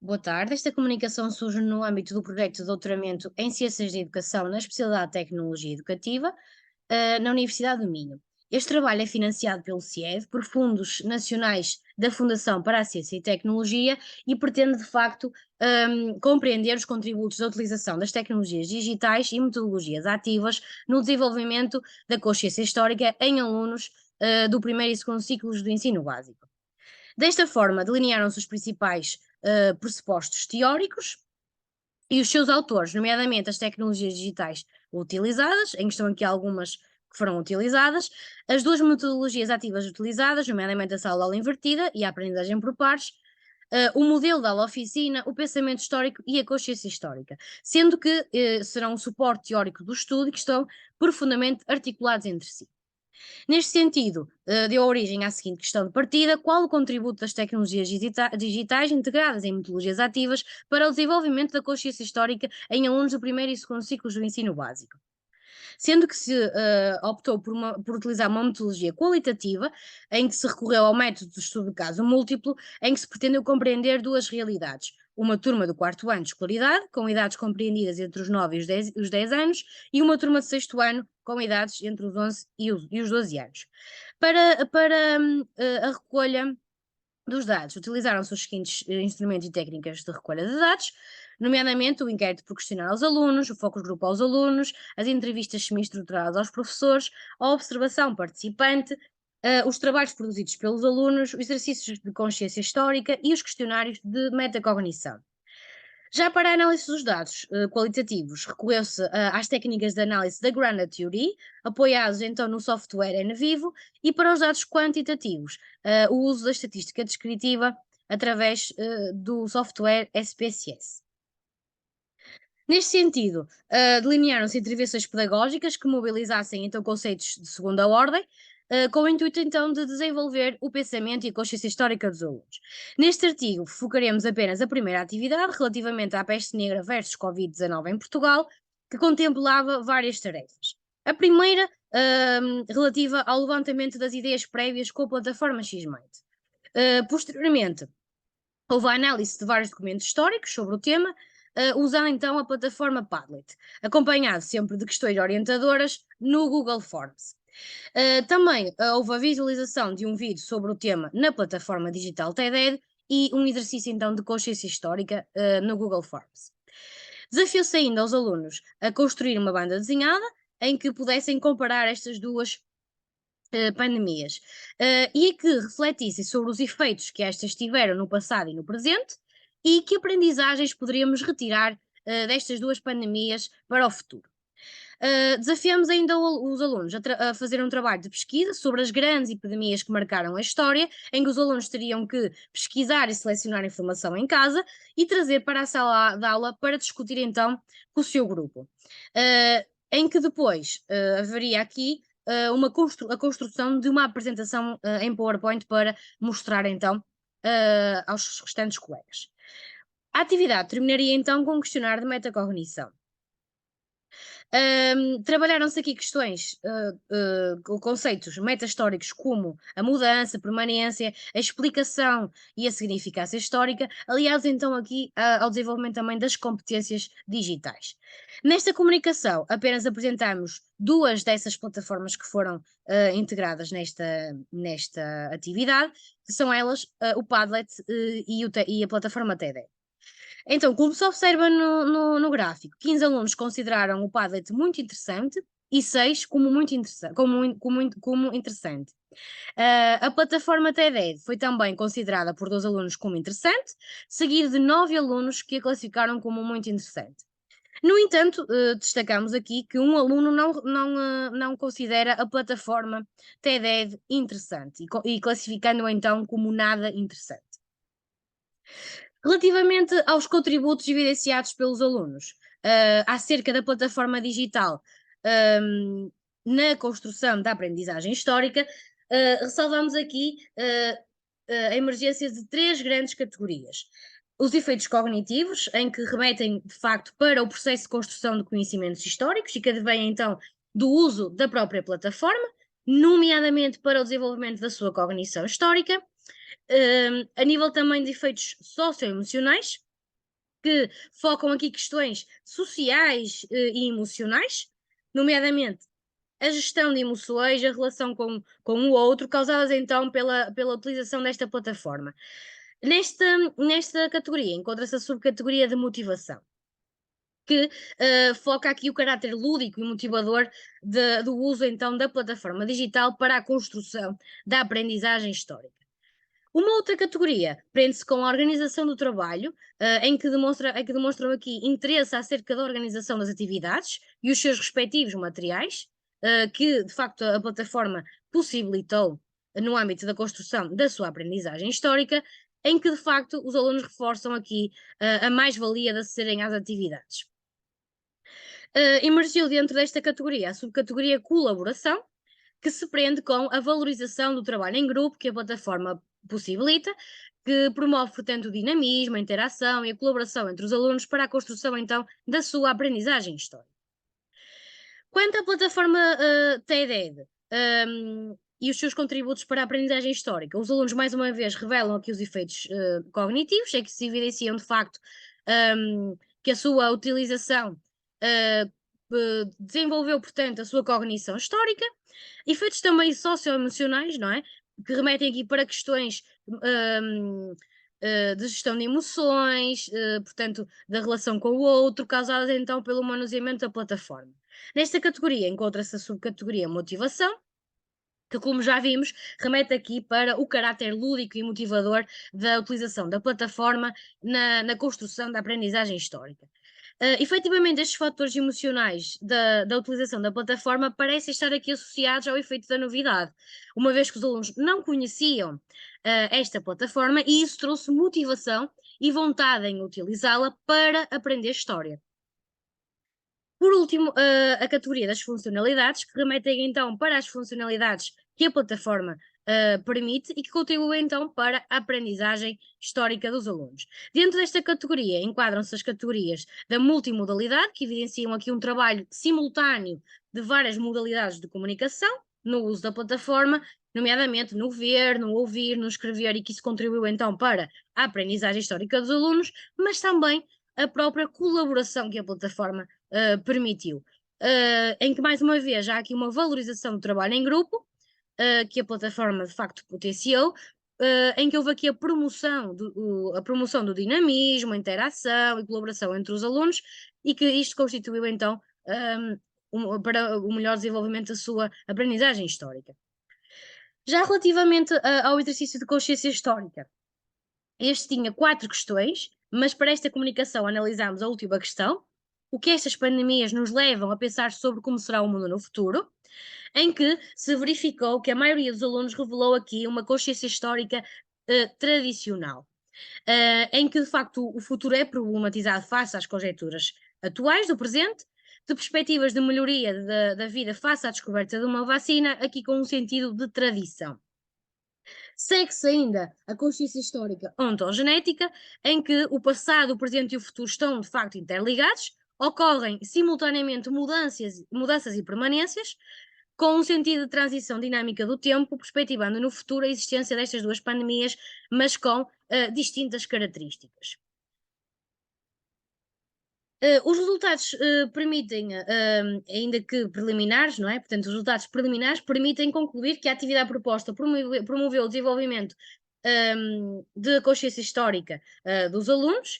Boa tarde. Esta comunicação surge no âmbito do projeto de doutoramento em Ciências da Educação na especialidade de Tecnologia Educativa, na Universidade do Minho. Este trabalho é financiado pelo CIED, por fundos nacionais da Fundação para a Ciência e Tecnologia e pretende, de facto, compreender os contributos da utilização das tecnologias digitais e metodologias ativas no desenvolvimento da consciência histórica em alunos, do primeiro e segundo ciclos do ensino básico. Desta forma, delinearam-se os principais pressupostos teóricos e os seus autores, nomeadamente as tecnologias digitais utilizadas, em que estão aqui algumas que foram utilizadas, as duas metodologias ativas utilizadas, nomeadamente a sala de aula invertida e a aprendizagem por pares, o modelo da aula-oficina, o pensamento histórico e a consciência histórica, sendo que serão um suporte teórico do estudo e que estão profundamente articulados entre si. Neste sentido, deu origem à seguinte questão de partida: qual o contributo das tecnologias digitais integradas em metodologias ativas para o desenvolvimento da consciência histórica em alunos do primeiro e segundo ciclos do ensino básico? Sendo que se optou por utilizar uma metodologia qualitativa, em que se recorreu ao método de estudo de caso múltiplo, em que se pretendeu compreender duas realidades. Uma turma do quarto ano de escolaridade, com idades compreendidas entre os 9 e os 10 anos, e uma turma de sexto ano, com idades entre os 11 e os 12 anos. Para a recolha dos dados, utilizaram-se os seguintes instrumentos e técnicas de recolha de dados, nomeadamente o inquérito por questionário aos alunos, o focus group aos alunos, as entrevistas semi-estruturadas aos professores, a observação participante, os trabalhos produzidos pelos alunos, os exercícios de consciência histórica e os questionários de metacognição. Já para a análise dos dados qualitativos, recorreu-se às técnicas de análise da Granite Theory, apoiados então no software NVivo, e para os dados quantitativos, o uso da estatística descritiva através do software SPSS. Neste sentido, delinearam-se intervenções pedagógicas que mobilizassem então conceitos de segunda ordem, com o intuito então de desenvolver o pensamento e a consciência histórica dos alunos. Neste artigo, focaremos apenas a primeira atividade, relativamente à peste negra versus Covid-19 em Portugal, que contemplava várias tarefas. A primeira, relativa ao levantamento das ideias prévias com a plataforma Xmate. Posteriormente, houve a análise de vários documentos históricos sobre o tema, usando então a plataforma Padlet, acompanhado sempre de questões orientadoras no Google Forms. Também houve a visualização de um vídeo sobre o tema na plataforma digital TED e um exercício então de consciência histórica no Google Forms. Desafiou-se ainda aos alunos a construir uma banda desenhada em que pudessem comparar estas duas pandemias, e que refletissem sobre os efeitos que estas tiveram no passado e no presente e que aprendizagens poderíamos retirar destas duas pandemias para o futuro. Desafiamos ainda os alunos a fazer um trabalho de pesquisa sobre as grandes epidemias que marcaram a história, em que os alunos teriam que pesquisar e selecionar informação em casa e trazer para a sala de aula para discutir então com o seu grupo. Em que depois haveria aqui a construção de uma apresentação em PowerPoint para mostrar então aos restantes colegas. A atividade terminaria então com um questionário de metacognição. Trabalharam-se aqui questões, conceitos meta-históricos como a mudança, a permanência, a explicação e a significância histórica, aliados então aqui ao desenvolvimento também das competências digitais. Nesta comunicação, apenas apresentamos duas dessas plataformas que foram integradas nesta atividade, que são elas o Padlet e a plataforma TED. Então, como se observa no gráfico, 15 alunos consideraram o Padlet muito interessante e 6 como muito interessante. Como interessante. A plataforma TED foi também considerada por 2 alunos como interessante, seguido de 9 alunos que a classificaram como muito interessante. No entanto, destacamos aqui que um aluno não considera a plataforma TED interessante e classificando-a então como nada interessante. Relativamente aos contributos evidenciados pelos alunos, acerca da plataforma digital, na construção da aprendizagem histórica, ressalvamos aqui a emergência de 3 grandes categorias. Os efeitos cognitivos, em que remetem, de facto, para o processo de construção de conhecimentos históricos e que advém, então, do uso da própria plataforma, nomeadamente para o desenvolvimento da sua cognição histórica. A nível também de efeitos socioemocionais, que focam aqui questões sociais e emocionais, nomeadamente a gestão de emoções, a relação com o outro, causadas então pela utilização desta plataforma. Nesta categoria encontra-se a subcategoria de motivação, que foca aqui o caráter lúdico e motivador do uso então da plataforma digital para a construção da aprendizagem histórica. Uma outra categoria prende-se com a organização do trabalho, em que demonstram aqui interesse acerca da organização das atividades e os seus respectivos materiais, que de facto a plataforma possibilitou no âmbito da construção da sua aprendizagem histórica, em que de facto os alunos reforçam aqui a mais-valia de acederem às atividades. Emergiu dentro desta categoria a subcategoria colaboração, que se prende com a valorização do trabalho em grupo que a plataforma possibilita, que promove, portanto, o dinamismo, a interação e a colaboração entre os alunos para a construção, então, da sua aprendizagem histórica. Quanto à plataforma TED e os seus contributos para a aprendizagem histórica, os alunos, mais uma vez, revelam aqui os efeitos cognitivos, é que se evidenciam, de facto, que a sua utilização desenvolveu, portanto, a sua cognição histórica, efeitos também socioemocionais, não é? Que remetem aqui para questões de gestão de emoções, portanto, da relação com o outro, causadas então pelo manuseamento da plataforma. Nesta categoria encontra-se a subcategoria motivação, que, como já vimos, remete aqui para o caráter lúdico e motivador da utilização da plataforma na construção da aprendizagem histórica. Efetivamente, estes fatores emocionais da utilização da plataforma parecem estar aqui associados ao efeito da novidade, uma vez que os alunos não conheciam esta plataforma e isso trouxe motivação e vontade em utilizá-la para aprender história. Por último, a categoria das funcionalidades, que remetem então para as funcionalidades que a plataforma permite e que contribuem então para a aprendizagem histórica dos alunos. Dentro desta categoria enquadram-se as categorias da multimodalidade, que evidenciam aqui um trabalho simultâneo de várias modalidades de comunicação no uso da plataforma, nomeadamente no ver, no ouvir, no escrever, e que isso contribuiu então para a aprendizagem histórica dos alunos, mas também a própria colaboração que a plataforma permitiu, em que mais uma vez há aqui uma valorização do trabalho em grupo, que a plataforma de facto potenciou, em que houve aqui a promoção do dinamismo, a interação e colaboração entre os alunos, e que isto constituiu então para o melhor desenvolvimento da sua aprendizagem histórica. Já relativamente ao exercício de consciência histórica, este tinha 4 questões, mas para esta comunicação analisámos a última questão: o que estas pandemias nos levam a pensar sobre como será o mundo no futuro, em que se verificou que a maioria dos alunos revelou aqui uma consciência histórica tradicional, em que de facto o futuro é problematizado face às conjecturas atuais do presente, de perspectivas de melhoria da vida face à descoberta de uma vacina, aqui com um sentido de tradição. Segue-se ainda a consciência histórica ontogenética, em que o passado, o presente e o futuro estão de facto interligados, ocorrem simultaneamente mudanças e permanências, com um sentido de transição dinâmica do tempo, perspectivando no futuro a existência destas duas pandemias, mas com distintas características. Os resultados permitem, ainda que preliminares, não é? Portanto, os resultados preliminares permitem concluir que a atividade proposta promoveu o desenvolvimento de consciência histórica dos alunos,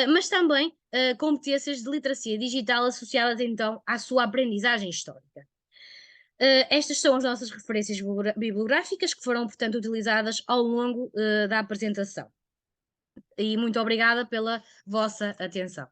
mas também competências de literacia digital associadas então à sua aprendizagem histórica. Estas são as nossas referências bibliográficas que foram, portanto, utilizadas ao longo da apresentação. E muito obrigada pela vossa atenção.